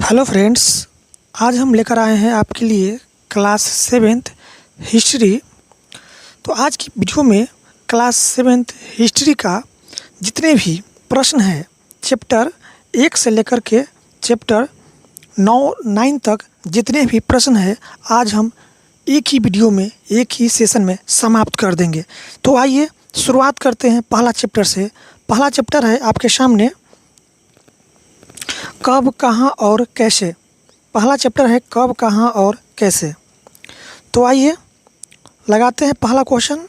Hello friends, आज हम लेकर आए हैं आपके लिए क्लास 7th हिस्ट्री। तो आज की वीडियो में क्लास 7th हिस्ट्री का जितने भी प्रश्न हैं चैप्टर 1 से लेकर के चैप्टर 9 तक जितने भी प्रश्न हैं आज हम एक ही वीडियो में एक ही सेशन में समाप्त कर देंगे। तो आइए शुरुआत करते हैं पहला चैप्टर से। पहला चैप्टर है आपके सामने कब, कहाँ और कैसे। पहला चैप्टर है कब, कहाँ और कैसे। तो आइए लगाते हैं पहला क्वेश्चन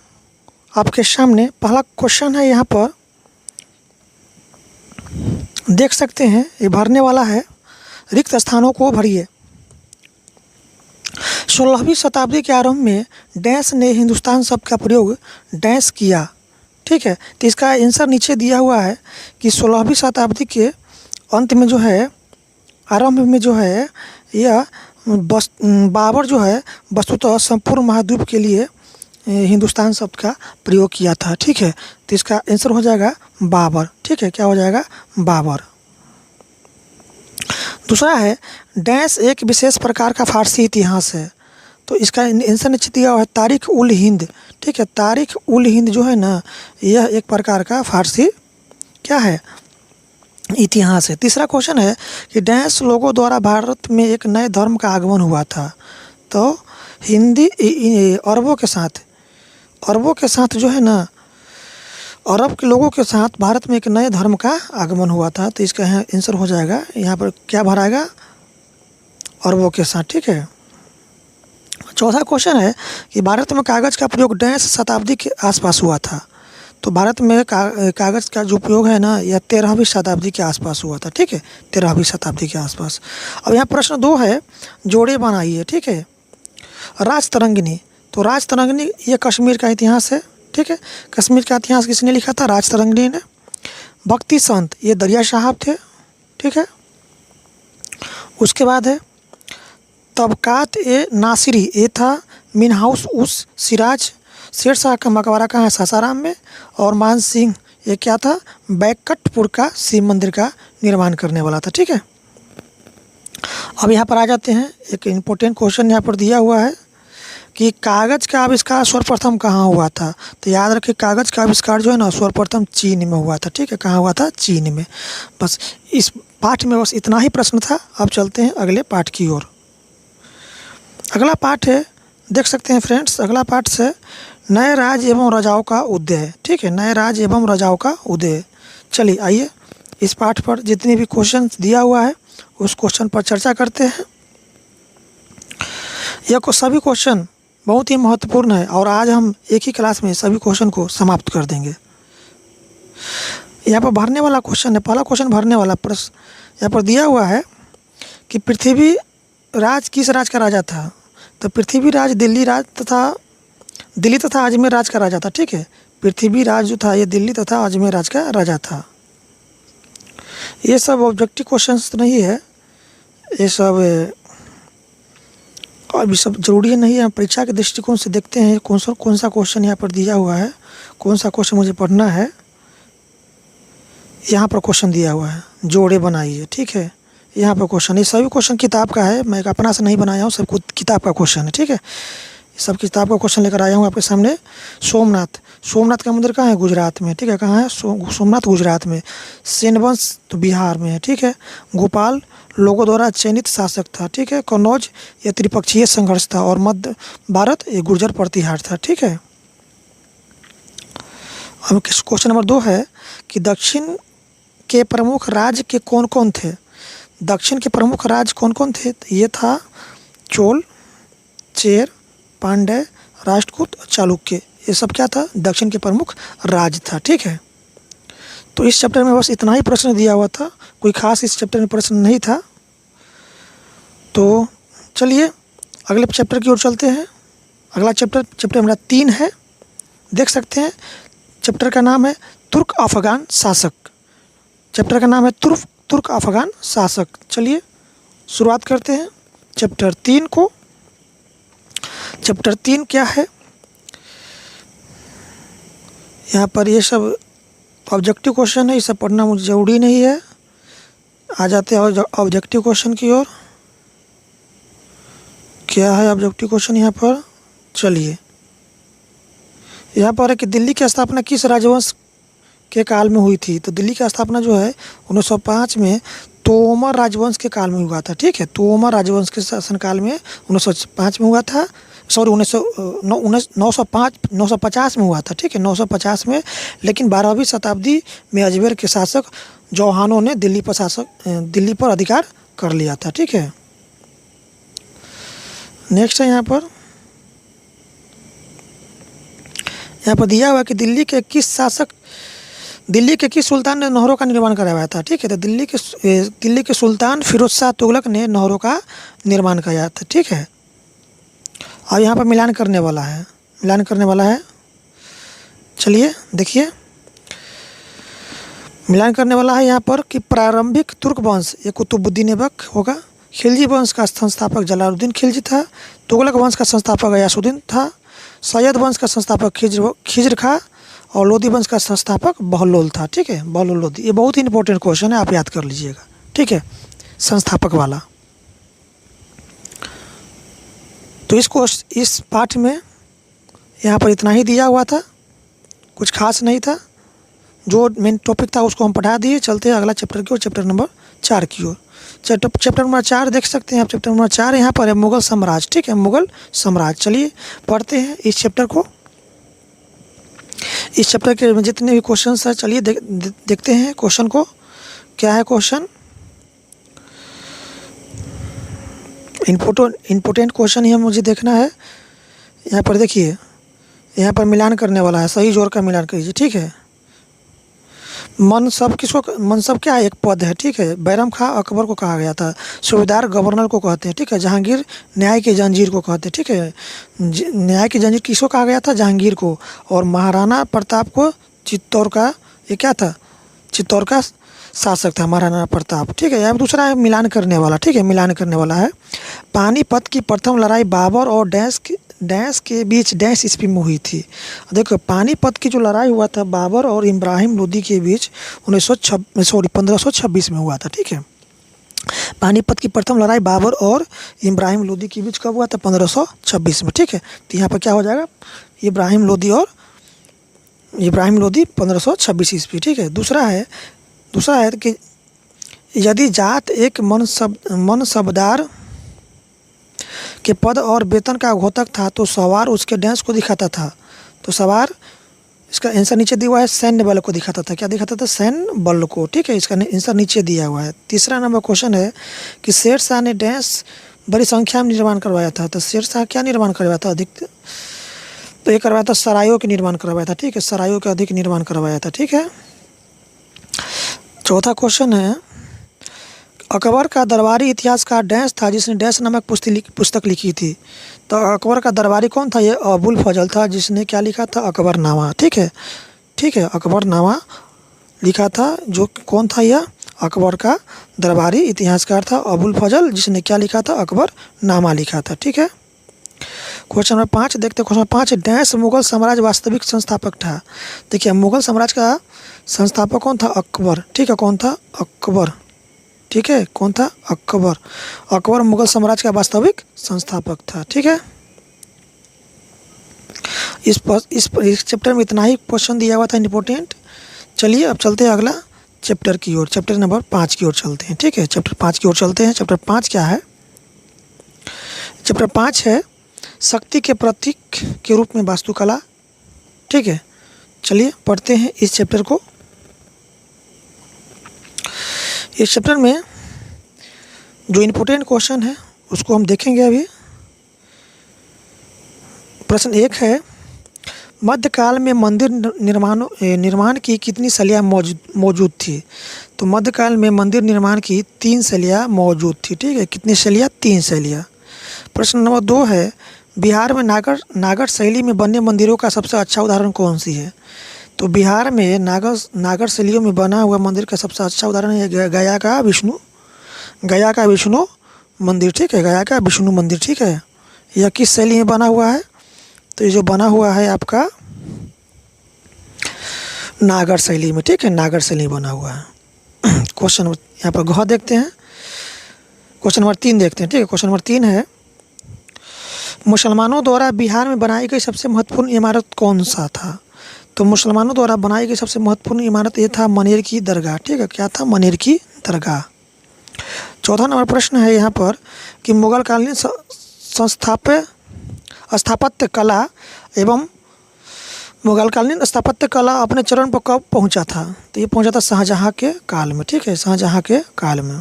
आपके सामने। पहला क्वेश्चन है, यहाँ पर देख सकते हैं, ये भरने वाला है। रिक्त स्थानों को भरिए। 16वीं शताब्दी के आरंभ में डैश ने हिंदुस्तान शब्द का प्रयोग डैश किया। ठीक है, तो इसका आंसर नीचे दिया हुआ है कि 16वीं शताब्दी के अंत में जो है, आरंभ में जो है, यह बाबर जो है वस्तुतः संपूर्ण महाद्वीप के लिए हिंदुस्तान शब्द का प्रयोग किया था। ठीक है, तो इसका आंसर हो जाएगा बाबर। ठीक है, क्या हो जाएगा? बाबर। दूसरा है डैश एक विशेष प्रकार का फारसी इतिहास है। तो इसका आंसर नीचे दिया हुआ है तारीख उल हिंद। ठीक है, तारीख उल हिंद जो है ना, यह एक प्रकार का फारसी क्या है? इतिहास है। तीसरा क्वेश्चन है कि डैश लोगों द्वारा भारत में एक नए धर्म का आगमन हुआ था। तो हिंदी अरबों के साथ जो है ना, अरब के लोगों के साथ भारत में एक नए धर्म का आगमन हुआ था। तो इसका आंसर हो जाएगा, यहाँ पर क्या भराएगा? अरबों के साथ। ठीक है। चौथा क्वेश्चन है कि भारत में कागज़ का प्रयोग डैश शताब्दी के आसपास हुआ था। तो भारत में कागज़ का जो उपयोग है ना, यह 13वीं शताब्दी के आसपास हुआ था। ठीक है, 13वीं शताब्दी के आसपास। अब यहाँ प्रश्न 2 है, जोड़े बनाइए। ठीक है, राजतरंगिणी। तो राजतरंगिणी ये कश्मीर का इतिहास है। ठीक है, कश्मीर का इतिहास किसने लिखा था? राजतरंगिणी ने। भक्ति संत ये दरिया साहब थे। ठीक है, उसके बाद है तबकात ए नासिरी, ये था मिनहाउस उस सिराज। शेर शाह का मकबरा कहाँ है? सासाराम में। और मान सिंह ये क्या था? बैकटपुर का शिव मंदिर का निर्माण करने वाला था। ठीक है, अब यहाँ पर आ जाते हैं। एक इम्पोर्टेंट क्वेश्चन यहाँ पर दिया हुआ है कि कागज़ का आविष्कार सर्वप्रथम कहाँ हुआ था? तो याद रखिए, कागज़ का आविष्कार जो है ना, सर्वप्रथम चीन में हुआ था। ठीक है, कहाँ हुआ था? चीन में। बस इस पाठ में बस इतना ही प्रश्न था। अब चलते हैं अगले पाठ की ओर। अगला पाठ है, देख सकते हैं फ्रेंड्स, अगला पाठ से नए राज्य एवं राजाओं का उदय। ठीक है, नए राज्य एवं राजाओं का उदय। चलिए आइए इस पाठ पर जितने भी क्वेश्चन दिया हुआ है उस क्वेश्चन पर चर्चा करते हैं। यह सभी क्वेश्चन बहुत ही महत्वपूर्ण है और आज हम एक ही क्लास में सभी क्वेश्चन को समाप्त कर देंगे। यहाँ पर भरने वाला क्वेश्चन है, पहला क्वेश्चन भरने वाला प्रश्न यहाँ पर दिया हुआ है कि पृथ्वी राज किस राज का राजा था? तो पृथ्वी राज दिल्ली तथा अजमेर राज का राजा था। ठीक है, पृथ्वी राज जो था ये दिल्ली तथा अजमेर राज का राजा था। ये सब ऑब्जेक्टिव क्वेश्चंस नहीं है, ये सब अभी सब जरूरी नहीं है। परीक्षा के दृष्टिकोण से देखते हैं कौन सा क्वेश्चन यहाँ पर दिया हुआ है, कौन सा क्वेश्चन मुझे पढ़ना है। यहाँ पर क्वेश्चन दिया हुआ है, जोड़े बनाइए। ठीक है, यहाँ पर क्वेश्चन, ये सभी क्वेश्चन किताब का है, मैं अपना से नहीं बनाया हूँ, सब कुछ किताब का क्वेश्चन है। ठीक है, सब किताब का क्वेश्चन लेकर आया हूँ आपके सामने। सोमनाथ का मंदिर कहाँ है? गुजरात में। ठीक है, कहाँ है? सोमनाथ गुजरात में। सेनवंश तो बिहार में है। ठीक है, गोपाल लोगों द्वारा चयनित शासक था। ठीक है, कन्नौज ये त्रिपक्षीय संघर्ष था और मध्य भारत ये गुर्जर प्रतिहार था। ठीक है, अब क्वेश्चन नंबर 2 है कि दक्षिण के प्रमुख राज्य के कौन कौन थे? दक्षिण के प्रमुख राज्य कौन कौन थे? तो ये था चोल, चेर, पांड्य, राष्ट्रकूट, चालुक्य। ये सब क्या था? दक्षिण के प्रमुख राज्य था। ठीक है, तो इस चैप्टर में बस इतना ही प्रश्न दिया हुआ था, कोई खास इस चैप्टर में प्रश्न नहीं था। तो चलिए अगले चैप्टर की ओर चलते हैं। अगला चैप्टर मेरा 3 है, देख सकते हैं। चैप्टर का नाम है तुर्क अफगान शासक। चैप्टर का नाम है तुर्क अफगान शासक। चलिए शुरुआत करते हैं चैप्टर 3 को। चैप्टर 3 क्या है? यहाँ पर ये सब ऑब्जेक्टिव क्वेश्चन है, ये सब पढ़ना मुझे ज़रूरी नहीं है। आ जाते हैं ऑब्जेक्टिव क्वेश्चन की ओर। क्या है ऑब्जेक्टिव क्वेश्चन यहाँ पर? चलिए, यहाँ पर है कि दिल्ली की स्थापना किस राजवंश के काल में हुई थी? तो दिल्ली की स्थापना जो है 1905 में तोमर राजवंश के काल में हुआ था। ठीक है, तोमर राजवंश के शासनकाल में 1905 में हुआ था। सॉरी 950 में हुआ था। ठीक है, 950 में। लेकिन 12वीं शताब्दी में अजमेर के शासक चौहानों ने दिल्ली पर अधिकार कर लिया था। ठीक है, नेक्स्ट है यहाँ पर दिया हुआ कि दिल्ली के किस सुल्तान ने नहरों का निर्माण करवाया था? ठीक है, तो दिल्ली के सुल्तान फिरोज शाह तुगलक ने नहरों का निर्माण कराया था। ठीक है, और यहाँ पर मिलान करने वाला है। चलिए देखिए, मिलान करने वाला है यहाँ पर कि प्रारंभिक तुर्क वंश ये कुतुबुद्दीन ऐबक होगा। खिलजी वंश का संस्थापक जलालुद्दीन खिलजी था। तुगलक वंश का संस्थापक गयासुद्दीन था। सैयद वंश का संस्थापक खिज्र खां और लोदी वंश का संस्थापक बहलोल था। ठीक है, बहलोल लोदी। ये बहुत ही इंपॉर्टेंट क्वेश्चन है, आप याद कर लीजिएगा। ठीक है, संस्थापक वाला। तो इस पाठ में यहाँ पर इतना ही दिया हुआ था, कुछ खास नहीं था। जो मेन टॉपिक था उसको हम पढ़ा दिए। चलते हैं अगला चैप्टर की ओर, चैप्टर नंबर 4 की ओर। चैप्टर नंबर 4 देख सकते हैं आप। चैप्टर नंबर 4 यहाँ पर है मुगल साम्राज्य। ठीक है, मुगल साम्राज्य। चलिए पढ़ते हैं इस चैप्टर को। इस चैप्टर के जितने भी क्वेश्चन हैं, चलिए देखते हैं क्वेश्चन को। क्या है क्वेश्चन? इम्पोर्टेंट क्वेश्चन ही मुझे देखना है। यहाँ पर देखिए, यहाँ पर मिलान करने वाला है, सही जोड़ का मिलान कीजिए। ठीक है, मनसब क्या है? एक पद है। ठीक है, बैरम खां अकबर को कहा गया था। सूबेदार गवर्नर को कहते हैं। ठीक है, जहांगीर न्याय की जंजीर को कहते हैं। ठीक है, न्याय की जंजीर किसको कहा गया था? जहांगीर को। और महाराणा प्रताप को चित्तौड़ का ये क्या था? चित्तौड़ का शासक था महाराणा प्रताप। ठीक है, अब दूसरा है मिलान करने वाला। ठीक है, मिलान करने वाला है। पानीपत की प्रथम लड़ाई बाबर और डैश के बीच डैश ईस्वी में हुई थी। देखो, पानीपत की जो लड़ाई हुआ था बाबर और इब्राहिम लोदी के बीच 1526 में हुआ था। ठीक है, पानीपत की प्रथम लड़ाई बाबर और इब्राहिम लोदी के बीच कब हुआ था? 1526 में। ठीक है, तो यहाँ पर क्या हो जाएगा? इब्राहिम लोदी 1526 ईस्वी। ठीक है, दूसरा है कि यदि जात एक मनसबदार के पद और वेतन का घोतक था तो सवार उसके डैश को दिखाता था। तो सवार, इसका आंसर नीचे दिया हुआ है, सैन्य बल को दिखाता था। क्या दिखाता था? सैन्य बल को। ठीक है, इसका आंसर नीचे दिया हुआ है। तीसरा नंबर क्वेश्चन है कि शेर शाह ने डैश बड़ी संख्या में निर्माण करवाया था। तो शेर शाह क्या निर्माण करवाया था? अधिक तो ये करवाया था सरायों के निर्माण करवाया था। ठीक है, सरायों के अधिक निर्माण करवाया था। ठीक है, चौथा क्वेश्चन है अकबर का दरबारी इतिहासकार डैश था जिसने डैश नामक पुस्तक लिखी थी। तो अकबर का दरबारी कौन था? ये अबुल फजल था, जिसने क्या लिखा था? अकबरनामा। ठीक है, अकबरनामा लिखा था। जो कौन था? यह अकबर का दरबारी इतिहासकार था अबुल फजल, जिसने क्या लिखा था? अकबरनामा लिखा था। ठीक है, क्वेश्चन नंबर 5 देखते हैं। क्वेश्चन 5 डैश मुगल साम्राज्य वास्तविक संस्थापक था। देखिए, मुगल साम्राज्य का संस्थापक कौन था? अकबर। ठीक है, कौन था? अकबर। ठीक है, कौन था? अकबर। अकबर मुगल साम्राज्य का वास्तविक संस्थापक था। ठीक है, इस चैप्टर में इतना ही क्वेश्चन दिया हुआ था इंपॉर्टेंट। चलिए अब चलते हैं अगला चैप्टर की ओर, चैप्टर नंबर 5 की ओर चलते हैं। ठीक है, चैप्टर 5 की ओर चलते हैं। चैप्टर 5 क्या है? चैप्टर 5 है शक्ति के प्रतीक के रूप में वास्तुकला। ठीक है, चलिए पढ़ते हैं इस चैप्टर को। इस चैप्टर में जो इम्पोर्टेंट क्वेश्चन है उसको हम देखेंगे अभी। प्रश्न 1 है मध्यकाल में मंदिर निर्माण की कितनी शैलियाँ मौजूद थी? तो मध्यकाल में मंदिर निर्माण की 3 शैलियाँ मौजूद थी। ठीक है, कितनी शैलियाँ? 3 शैलियाँ। प्रश्न नंबर 2 है बिहार में नागर शैली में बने मंदिरों का सबसे अच्छा उदाहरण कौन सी है? तो बिहार में नागर शैलियों में बना हुआ मंदिर का सबसे अच्छा उदाहरण है गया का विष्णु मंदिर। ठीक है, गया का विष्णु मंदिर। ठीक है, यह किस शैली में बना हुआ है? तो ये जो बना हुआ है आपका नागर शैली में। ठीक है, नागर शैली में बना हुआ है। क्वेश्चन यहाँ पर घ देखते हैं। क्वेश्चन नंबर 3 देखते हैं, ठीक है। क्वेश्चन नंबर 3 है, मुसलमानों द्वारा बिहार में बनाई गई सबसे महत्वपूर्ण इमारत कौन सा था? तो मुसलमानों द्वारा बनाई गई सबसे महत्वपूर्ण इमारत ये था मनेर की दरगाह, ठीक है। क्या था? मनेर की दरगाह। चौथा नंबर प्रश्न है यहाँ पर कि मुगलकालीन स्थापत्य कला एवं मुगलकालीन स्थापत्य कला अपने चरण पर कब पहुँचा था? तो ये पहुँचा था शाहजहाँ के काल में, ठीक है, शाहजहाँ के काल में।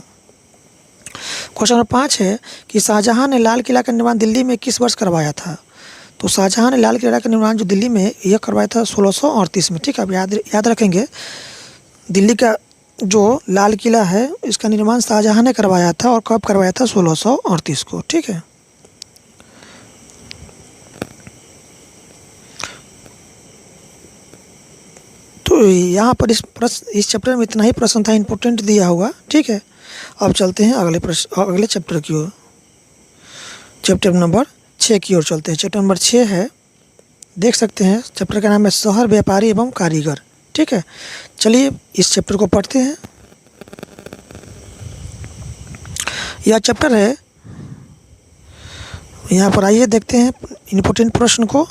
क्वेश्चन नंबर 5 है कि शाहजहाँ ने लाल किला का निर्माण दिल्ली में किस वर्ष करवाया था? तो शाहजहाँ ने लाल किला का निर्माण जो दिल्ली में यह करवाया था 1638 में, ठीक है। अब याद रखेंगे, दिल्ली का जो लाल किला है इसका निर्माण शाहजहाँ ने करवाया था और कब करवाया था? 1638 को, ठीक है। तो यहाँ पर इस चैप्टर में इतना ही प्रश्न था, इम्पोर्टेंट दिया हुआ, ठीक है। अब चलते हैं अगले चैप्टर की ओर, चैप्टर नंबर 6 की ओर चलते हैं। चैप्टर नंबर 6 है, देख सकते हैं, चैप्टर का नाम है शहर, व्यापारी एवं कारीगर, ठीक है। चलिए इस चैप्टर को पढ़ते हैं। यह चैप्टर है, यहाँ पर आइए देखते हैं इम्पोर्टेंट प्रश्न को।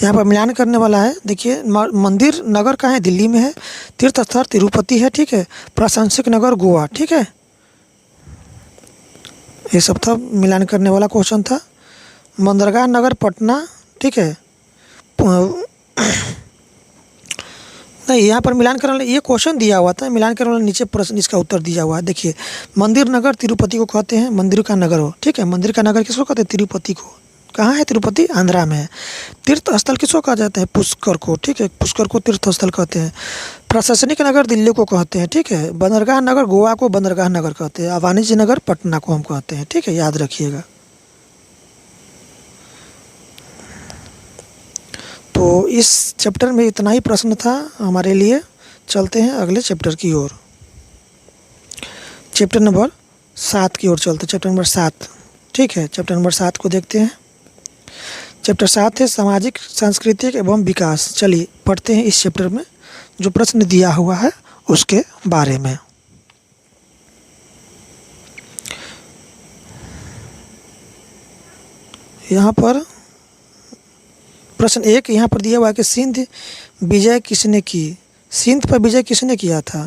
यहाँ पर मिलान करने वाला है। देखिए, मंदिर नगर कहाँ है? दिल्ली में है। तीर्थ स्थल तिरुपति है, ठीक है। प्रशंसक नगर गोवा, ठीक है। ये सब था, मिलान करने वाला क्वेश्चन था। बंदरगाह नगर पटना, ठीक है। नहीं, यहाँ पर मिलान करने वाला ये क्वेश्चन दिया हुआ था, मिलान करने वाला नीचे प्रश्न इसका उत्तर दिया हुआ है। देखिए, मंदिर नगर तिरुपति को कहते हैं, मंदिर का नगर हो, ठीक है। मंदिर का नगर किसको कहते हैं? तिरुपति को। कहाँ है तिरुपति? आंध्रा में है। तीर्थ स्थल किसको कहा जाता है? पुष्कर को, ठीक है। पुष्कर को तीर्थ स्थल कहते हैं। प्रशासनिक नगर दिल्ली को कहते हैं, ठीक है। बंदरगाह नगर गोवा को बंदरगाह नगर कहते हैं। वाणिज्य नगर पटना को हम कहते हैं, ठीक है, याद रखिएगा। तो इस चैप्टर में इतना ही प्रश्न था हमारे लिए। चलते हैं अगले चैप्टर की ओर, चैप्टर नंबर 7 की ओर चलते हैं। चैप्टर नंबर 7, ठीक है। चैप्टर नंबर 7 को देखते हैं। चैप्टर 7 है सामाजिक, सांस्कृतिक एवं विकास। चलिए पढ़ते हैं इस चैप्टर में जो प्रश्न दिया हुआ है उसके बारे में। यहाँ पर प्रश्न 1 यहाँ पर दिया हुआ है कि सिंध विजय किसने की? सिंध पर विजय किसने किया था?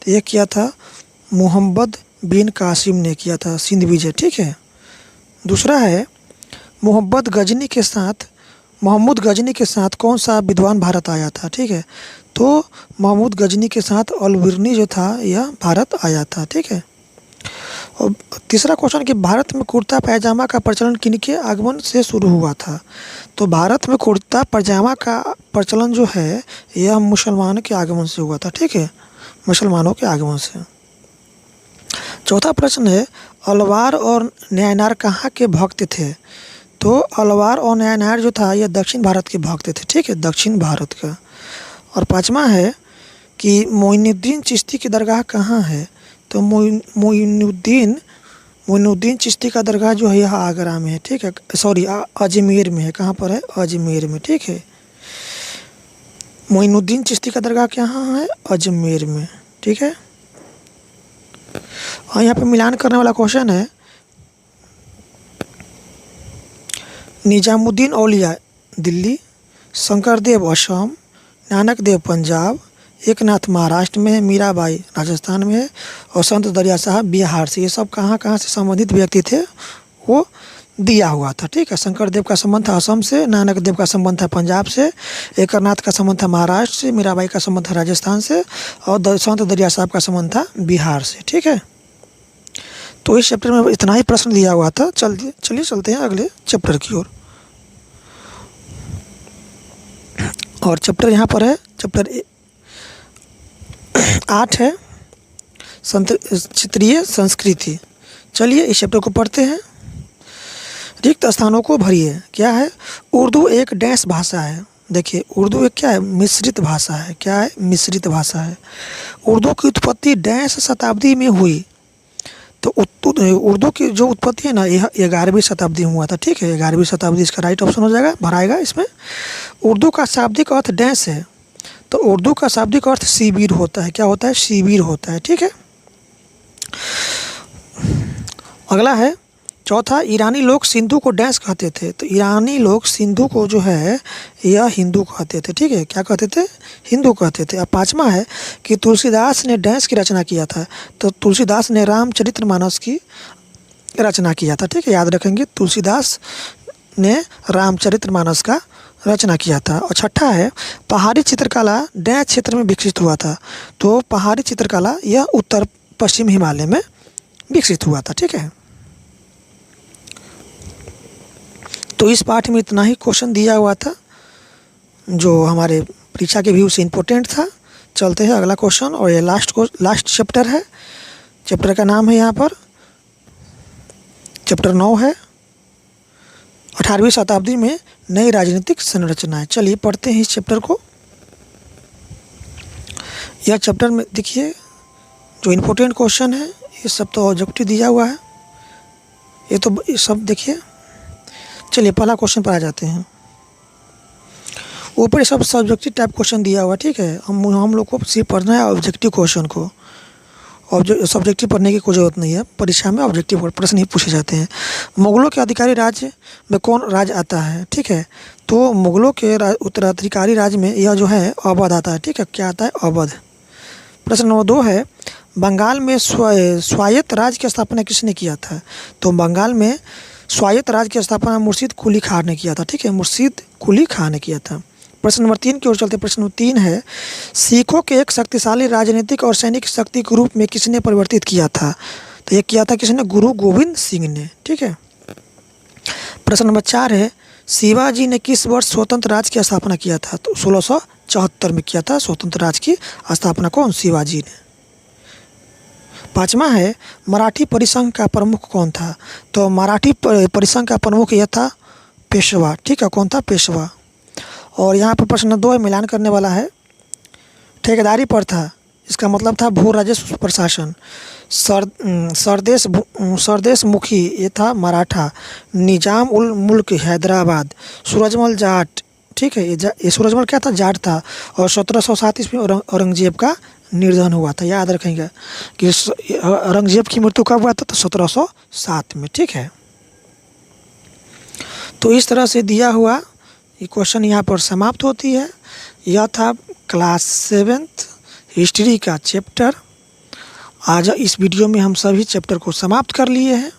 तो ये किया था मोहम्मद बिन कासिम ने किया था सिंध विजय, ठीक है। दूसरा है मोहम्मद गजनी के साथ कौन सा विद्वान भारत आया था? ठीक है, तो महमूद गजनी के साथ अलबिरनी जो था यह भारत आया था, ठीक है। और तीसरा क्वेश्चन कि भारत में कुर्ता पैजामा का प्रचलन किनके आगमन से शुरू हुआ था? तो भारत में कुर्ता पैजामा का प्रचलन जो है यह मुसलमानों के आगमन से हुआ था, ठीक है, मुसलमानों के आगमन से। चौथा प्रश्न है अलवार और नायनार कहाँ के भक्त थे? तो अलवार और नायनार जो था यह दक्षिण भारत के भक्त थे, ठीक है, दक्षिण भारत का। और पांचवा है कि मोइनुद्दीन चिश्ती की दरगाह कहाँ है? तो मोइनुद्दीन चिश्ती का दरगाह जो है यह आगरा में है, ठीक है, सॉरी अजमेर में है। कहाँ पर है? अजमेर में, ठीक है। मोइनुद्दीन चिश्ती का दरगाह कहाँ है? अजमेर में, ठीक है। और यहाँ पे मिलान करने वाला क्वेश्चन है निजामुद्दीन औलिया दिल्ली, शंकरदेव असम, नानक देव पंजाब, एकनाथ महाराष्ट्र में है, मीराबाई राजस्थान में है और संत दरिया साहब बिहार से। ये सब कहाँ से संबंधित व्यक्ति थे वो दिया हुआ था, ठीक है। शंकरदेव का संबंध था असम से, नानक देव का संबंध था पंजाब से, एकनाथ का संबंध था महाराष्ट्र से, मीराबाई का संबंध था राजस्थान से और संत दरिया साहब का संबंध था बिहार से, ठीक है। तो इस चैप्टर में इतना ही प्रश्न दिया हुआ था। चलिए चलते हैं अगले चैप्टर की ओर। और चैप्टर यहाँ पर है, चैप्टर 8 है क्षेत्रीय संस्कृति। चलिए इस चैप्टर को पढ़ते हैं। रिक्त स्थानों को भरिए। क्या है? उर्दू एक डैश भाषा है। देखिए उर्दू एक क्या है? मिश्रित भाषा है। क्या है? मिश्रित भाषा है। उर्दू की उत्पत्ति डैश शताब्दी में हुई। तो उर्दू की जो उत्पत्ति है ना यह 11वीं शताब्दी में हुआ था, ठीक है, 11वीं शताब्दी इसका राइट ऑप्शन हो जाएगा, भराएगा इसमें। उर्दू का शाब्दिक अर्थ डैश है। तो उर्दू का शाब्दिक अर्थ शिविर होता है। क्या होता है? शिविर होता है। ठीक है। अगला है चौथा, ईरानी लोग सिंधु को डैश कहते थे। तो ईरानी लोग सिंधु को जो है यह हिंदू कहते थे। ठीक है, क्या कहते थे? हिंदू कहते थे। अब पाँचवा है कि तुलसीदास ने डैश की रचना किया था। तो तुलसीदास ने रामचरितमानस की रचना किया था। ठीक है, याद रखेंगे, तुलसीदास ने रामचरितमानस का रचना किया था। और छठा है, पहाड़ी चित्रकला डैश क्षेत्र में विकसित हुआ था। तो पहाड़ी चित्रकला यह उत्तर पश्चिम हिमालय में विकसित हुआ था। ठीक है, तो इस पाठ में इतना ही क्वेश्चन दिया हुआ था जो हमारे परीक्षा के व्यू से इम्पोर्टेंट था। चलते हैं अगला क्वेश्चन, और ये लास्ट चैप्टर है। चैप्टर का नाम है यहाँ पर चैप्टर 9 है, 18वीं शताब्दी में नई राजनीतिक संरचनाएं। चलिए पढ़ते हैं इस चैप्टर को। यह चैप्टर में देखिए जो इम्पोर्टेंट क्वेश्चन है ये सब तो ऑब्जेक्टिव दिया हुआ है, ये तो सब देखिए। चलिए पहला क्वेश्चन पर आ जाते हैं। ऊपर सब सब्जेक्टिव टाइप क्वेश्चन दिया हुआ। ठीक है, हम लोग को सिर्फ पढ़ना है ऑब्जेक्टिव क्वेश्चन को। सब्जेक्टिव पढ़ने की कोई ज़रूरत नहीं है, परीक्षा में ऑब्जेक्टिव प्रश्न ही पूछे जाते हैं। मुगलों के अधिकारी राज्य में कौन राज्य आता है? ठीक है, तो मुगलों के उत्तराधिकारी राज्य में यह जो है अवध आता है। ठीक है, क्या आता है? अवध। प्रश्न नंबर 2 है, बंगाल में स्वायत्त राज्य की स्थापना किसने किया था? तो बंगाल में स्वायत्त राज्य की स्थापना मुर्शीद कुली खान ने किया था। ठीक है, मुर्शीद कुली खान ने किया था। प्रश्न नंबर 3 की ओर चलते। प्रश्न नंबर 3 है, सिखों के एक शक्तिशाली राजनीतिक और सैनिक शक्ति के रूप में किसने परिवर्तित किया था? तो ये किया था किसने? गुरु गोविंद सिंह ने। ठीक है। प्रश्न नंबर 4 है, शिवाजी ने किस वर्ष स्वतंत्र राज्य की स्थापना किया था? तो 1674 में किया था स्वतंत्र राज्य की स्थापना। कौन? शिवाजी ने। 5वां है, मराठी परिसंघ का प्रमुख कौन था? तो मराठी परिसंघ का प्रमुख यह था पेशवा। ठीक है, कौन था? पेशवा। और यहाँ पर प्रश्न 2 मिलान करने वाला है। ठेकेदारी पर था, इसका मतलब था भू राजस्व प्रशासन। सरदेश मुखी ये था मराठा। निजाम उल मुल्क हैदराबाद। सूरजमल जाट। ठीक है, ये सूरजमल क्या था? जाट था। और 1707 ईस्वी में औरंगजेब का निर्धन हुआ था। याद रखेंगे कि औरंगजेब की मृत्यु कब हुआ था? तो 1707 में। ठीक है, तो इस तरह से दिया हुआ ये क्वेश्चन यहाँ पर समाप्त होती है। यह था क्लास 7th हिस्ट्री का चैप्टर। आज इस वीडियो में हम सभी चैप्टर को समाप्त कर लिए हैं।